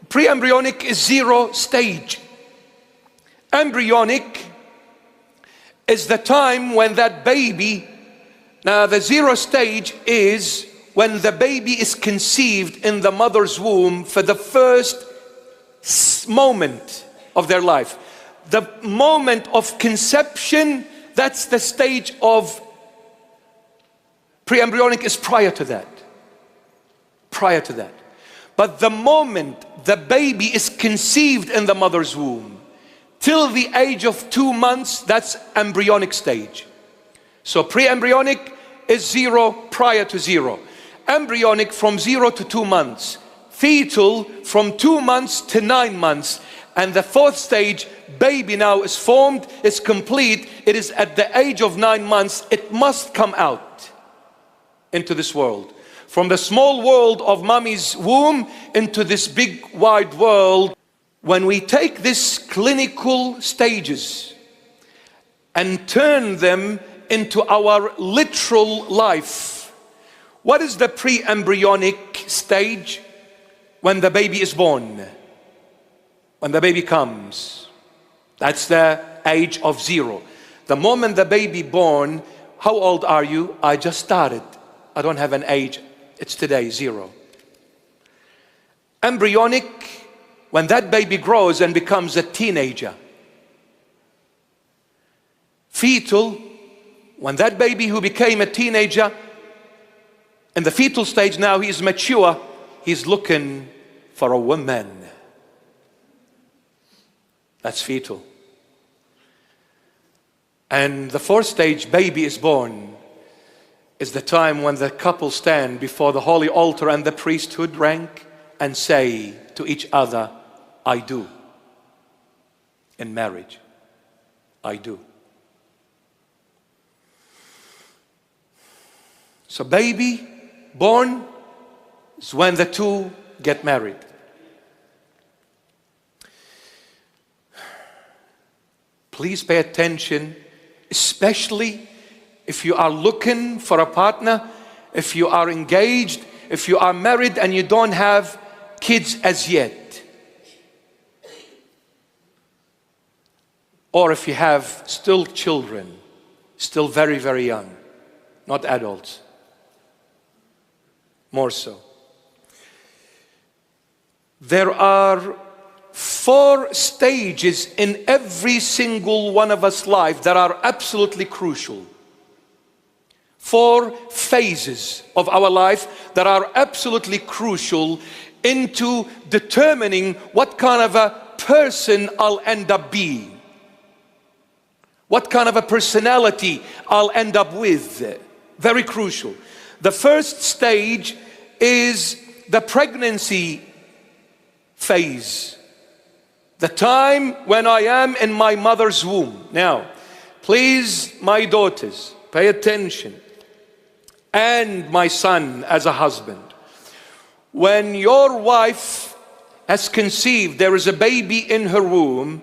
Pre-embryonic is 0 stage. Embryonic is the time when that baby, now the 0 stage is when the baby is conceived in the mother's womb for the first moment of their life. The moment of conception, that's the stage of pre-embryonic, is prior to that. Prior to that. But the moment the baby is conceived in the mother's womb, till the age of 2 months, that's embryonic stage. So pre-embryonic is 0 prior to 0. Embryonic from 0 to 2 months. Fetal from 2 months to 9 months. And the 4th stage, baby now is formed, is complete. It is at the age of 9 months, it must come out into this world. From the small world of mommy's womb into this big wide world. When we take these clinical stages and turn them into our literal life, what is the pre-embryonic stage? When the baby is born, when the baby comes, that's the age of 0. The moment the baby born, how old are you? I just started. I don't have an age. It's today, 0. Embryonic, when that baby grows and becomes a teenager. Fetal, when that baby who became a teenager, in the fetal stage now he is mature, he's looking for a woman. That's fetal. And the 4th stage, baby is born, is the time when the couple stand before the holy altar and the priesthood rank and say to each other, I do. In marriage, I do. So baby born is when the two get married. Please pay attention, especially if you are looking for a partner, if you are engaged, if you are married and you don't have kids as yet. Or if you have still children, still very, very young, not adults. More so. There are 4 stages in every single one of us life that are absolutely crucial. 4 phases of our life that are absolutely crucial into determining what kind of a person I'll end up being. What kind of a personality I'll end up with. Very crucial. The first stage is the pregnancy phase. The time when I am in my mother's womb. Now, please, my daughters, pay attention. And my son as a husband. When your wife has conceived, there is a baby in her womb,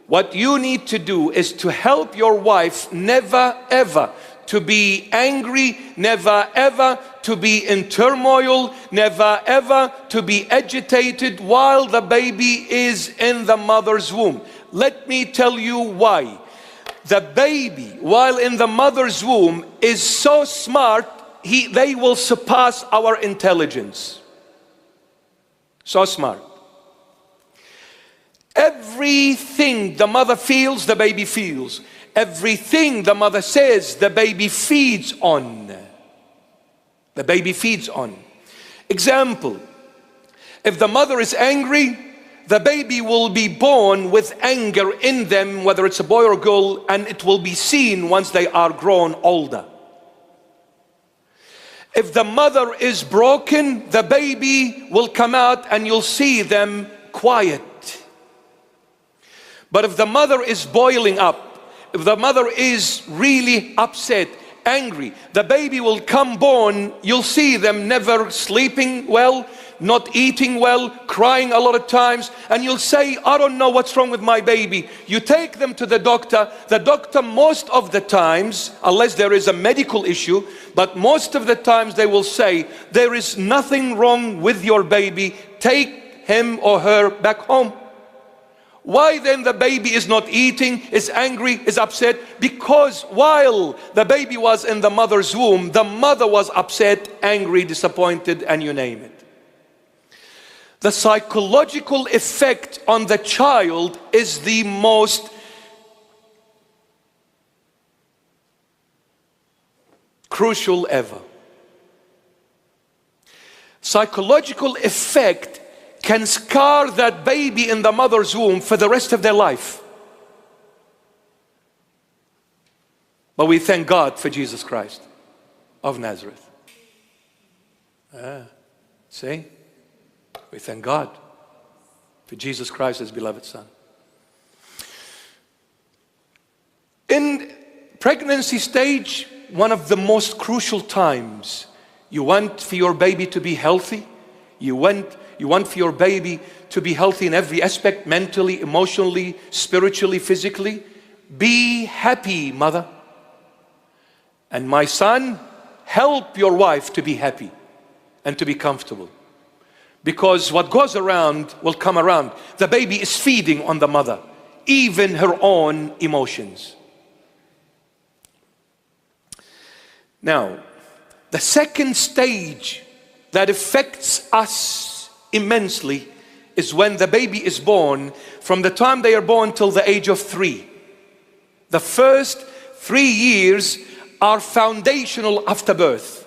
what you need to do is to help your wife never ever to be angry, never ever to be in turmoil, never ever to be agitated while the baby is in the mother's womb. Let me tell you why. The baby, while in the mother's womb, is so smart, they will surpass our intelligence. So smart. Everything the mother feels, the baby feels. Everything the mother says, the baby feeds on. The baby feeds on. Example, if the mother is angry, the baby will be born with anger in them, whether it's a boy or a girl, and it will be seen once they are grown older. If the mother is broken, the baby will come out and you'll see them quiet. But if the mother is boiling up, if the mother is really upset, angry, the baby will come born, you'll see them never sleeping well, not eating well, crying a lot of times, and you'll say, I don't know what's wrong with my baby. You take them to the doctor most of the times, unless there is a medical issue, but most of the times they will say, there is nothing wrong with your baby, take him or her back home. Why then the baby is not eating, is angry, is upset? Because while the baby was in the mother's womb, the mother was upset, angry, disappointed, and you name it. The psychological effect on the child is the most crucial ever. Psychological effect can scar that baby in the mother's womb for the rest of their life. But we thank God for Jesus Christ of Nazareth. See? We thank God for Jesus Christ, His beloved Son. In pregnancy stage, one of the most crucial times, you want for your baby to be healthy. You want for your baby to be healthy in every aspect, mentally, emotionally, spiritually, physically. Be happy, mother. And my son, help your wife to be happy and to be comfortable. Because what goes around will come around. The baby is feeding on the mother, even her own emotions. Now, the second stage that affects us immensely is when the baby is born, from the time they are born till the age of 3. The first 3 years are foundational after birth.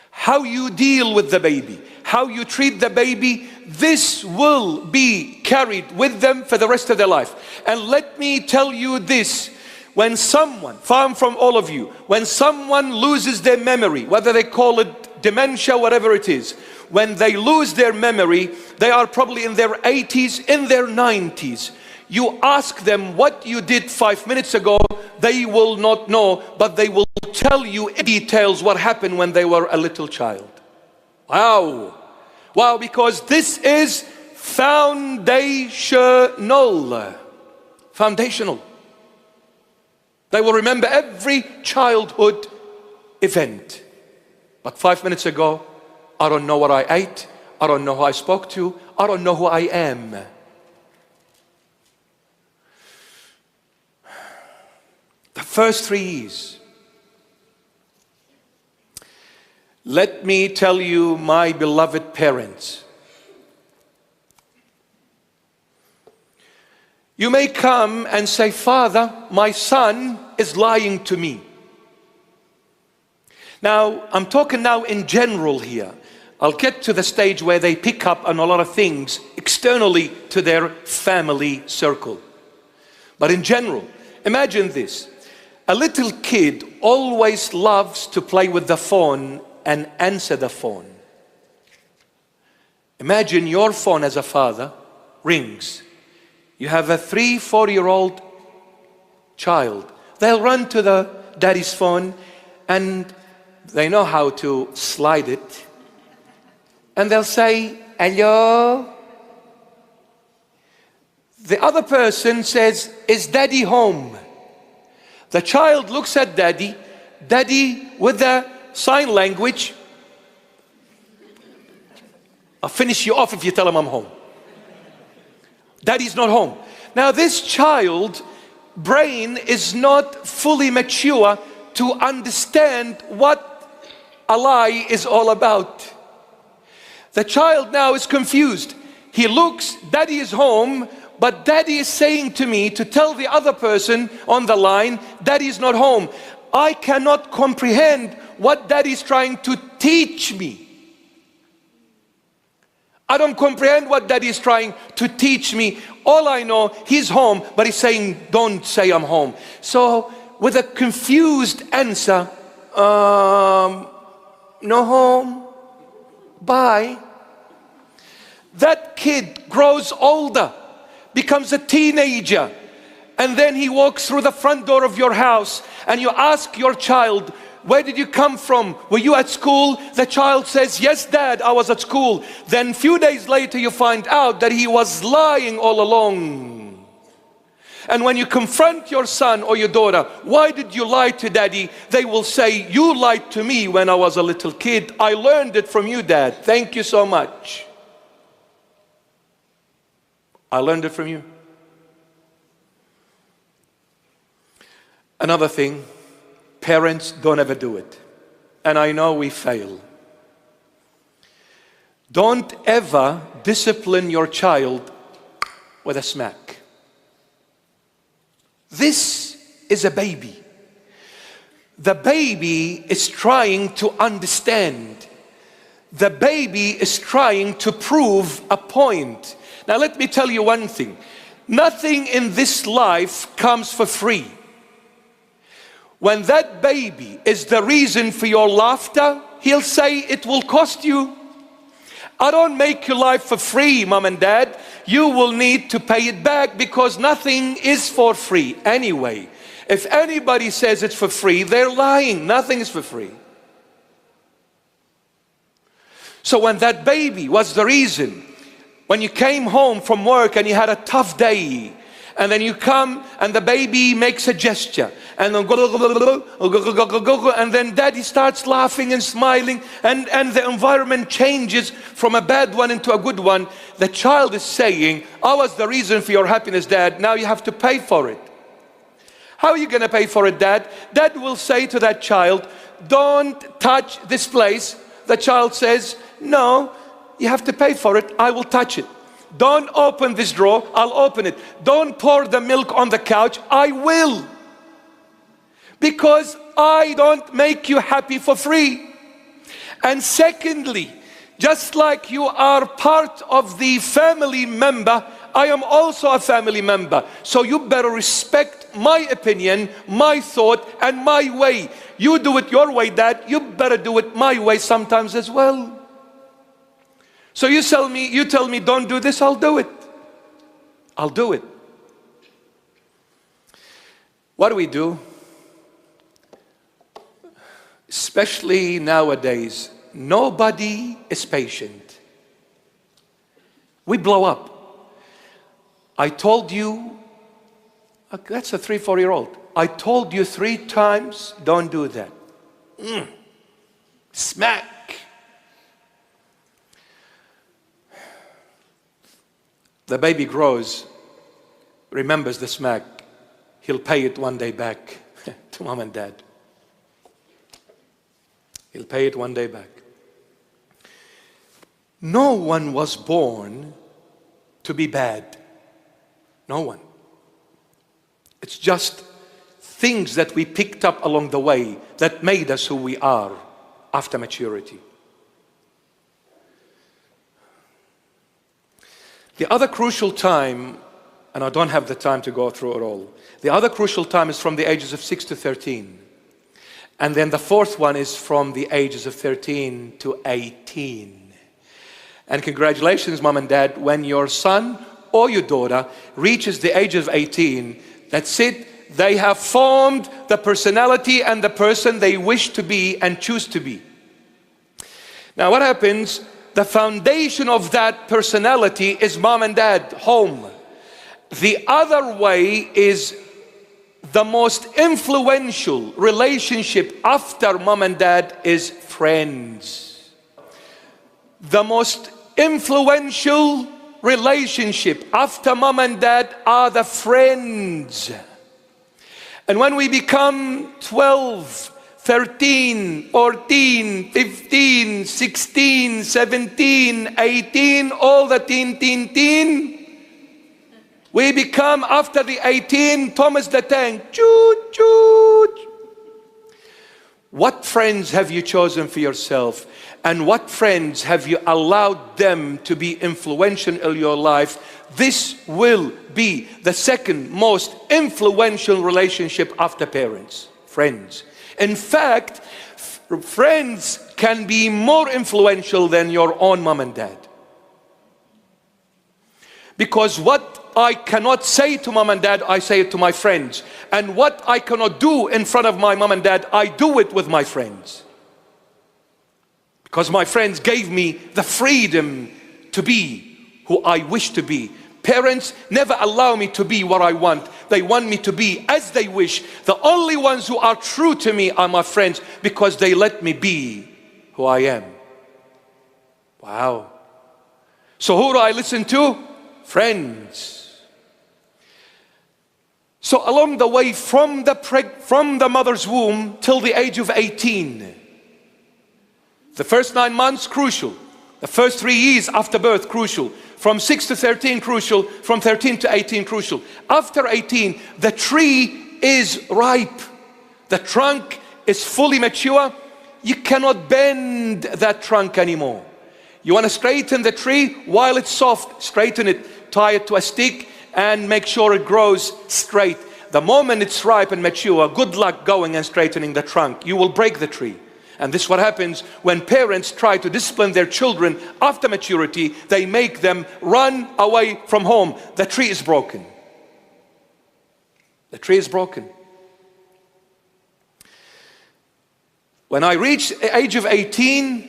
How you deal with the baby, how you treat the baby, this will be carried with them for the rest of their life. And let me tell you this, when someone, far from all of you, when someone loses their memory, whether they call it dementia, whatever it is, when they lose their memory, they are probably in their 80s, in their 90s. You ask them what you did 5 minutes ago, they will not know, but they will tell you in details what happened when they were a little child. Wow. Wow, because this is foundational. Foundational. They will remember every childhood event. But 5 minutes ago, I don't know what I ate. I don't know who I spoke to. I don't know who I am. The first 3 years. Let me tell you, my beloved parents, you may come and say, Father, my son is lying to me. Now, I'm talking now in general here. I'll get to the stage where they pick up on a lot of things externally to their family circle. But in general, imagine this. A little kid always loves to play with the phone and answer the phone. Imagine your phone as a father rings. You have a 3-4-year-old child. They'll run to the daddy's phone and they know how to slide it. And they'll say, hello. The other person says, is daddy home? The child looks at daddy, daddy with the sign language. I'll finish you off if you tell him I'm home. Daddy's not home. Now this child brain is not fully mature to understand what a lie is all about. The child now is confused. He looks, daddy is home, but daddy is saying to me to tell the other person on the line, daddy is not home. I cannot comprehend what daddy is trying to teach me. I don't comprehend what daddy is trying to teach me. All I know, he's home, but he's saying, don't say I'm home. So with a confused answer, no home, bye. That kid grows older, becomes a teenager, and then he walks through the front door of your house and you ask your child, where did you come from? Were you at school? The child says, yes, dad, I was at school. Then a few days later you find out that he was lying all along. And when you confront your son or your daughter, why did you lie to daddy? They will say, you lied to me when I was a little kid. I learned it from you, dad. Thank you so much. I learned it from you. Another thing, parents don't ever do it. And I know we fail. Don't ever discipline your child with a smack. This is a baby. The baby is trying to understand. The baby is trying to prove a point. Now let me tell you one thing. Nothing in this life comes for free. When that baby is the reason for your laughter, he'll say it will cost you. I don't make your life for free, mom and dad. You will need to pay it back because nothing is for free anyway. If anybody says it's for free, they're lying. Nothing is for free. So when that baby was the reason, when you came home from work and you had a tough day, and then you come and the baby makes a gesture, and then and then daddy starts laughing and smiling, and the environment changes from a bad one into a good one. The child is saying, I was the reason for your happiness, Dad. Now you have to pay for it. How are you going to pay for it, Dad? Dad will say to that child, don't touch this place. The child says, no, you have to pay for it. I will touch it. Don't open this drawer. I'll open it. Don't pour the milk on the couch. I will. Because I don't make you happy for free. And secondly, just like you are part of the family member, I am also a family member. So you better respect my opinion, my thought, and my way. You do it your way, Dad. You better do it my way sometimes as well. So you tell me, don't do this, I'll do it. I'll do it. What do? Especially nowadays, nobody is patient. We blow up. I told you, that's a 3-4-year-old. I told you 3 times, don't do that. Smack. The baby grows, remembers the smack. He'll pay it one day back to mom and dad. He'll pay it one day back. No one was born to be bad. No one. It's just things that we picked up along the way that made us who we are after maturity. The other crucial time, and I don't have the time to go through it all. The other crucial time is from the ages of 6 to 13. And then the 4th one is from the ages of 13 to 18. And congratulations, mom and dad, when your son or your daughter reaches the age of 18, that's it. They have formed the personality and the person they wish to be and choose to be. Now what happens? The foundation of that personality is mom and dad, home. The other way is the most influential relationship after mom and dad is friends. The most influential relationship after mom and dad are the friends. And when we become 12, 13, 14, 15, 16, 17, 18, all the teen. We become, after the 18, Thomas the Tank. Choot, choot. What friends have you chosen for yourself? And what friends have you allowed them to be influential in your life? This will be the second most influential relationship after parents. Friends. In fact, friends can be more influential than your own mom and dad. Because what I cannot say to mom and dad, I say it to my friends. And what I cannot do in front of my mom and dad, I do it with my friends. Because my friends gave me the freedom to be who I wish to be. Parents never allow me to be what I want. They want me to be as they wish. The only ones who are true to me are my friends because they let me be who I am. Wow. So who do I listen to? friends. So along the way, from the mother's womb till the age of 18, the first 9 months, crucial. The first 3 years after birth, crucial. From 6 to 13, crucial. From 13 to 18, crucial. After 18, the tree is ripe. The trunk is fully mature. You cannot bend that trunk anymore. You want to straighten the tree while it's soft, straighten it, tie it to a stick, and make sure it grows straight. The moment it's ripe and mature, good luck going and straightening the trunk. You will break the tree. And this is what happens when parents try to discipline their children after maturity. They make them run away from home. The tree is broken. The tree is broken. When I reached the age of 18,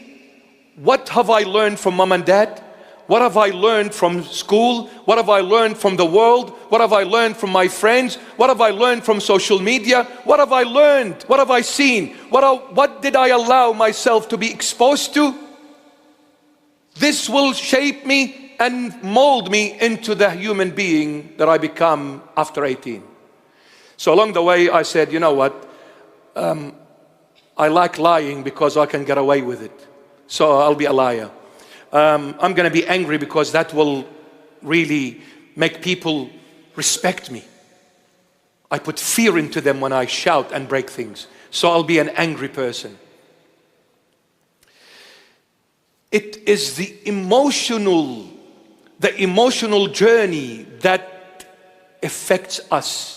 what have I learned from mom and dad? What have I learned from school? What have I learned from the world? What have I learned from my friends? What have I learned from social media? What have I learned? What have I seen? What did I allow myself to be exposed to? This will shape me and mold me into the human being that I become after 18. So along the way I said, you know what? I like lying because I can get away with it. So I'll be a liar. I'm going to be angry because that will really make people respect me. I put fear into them when I shout and break things. So I'll be an angry person. It is the emotional journey that affects us.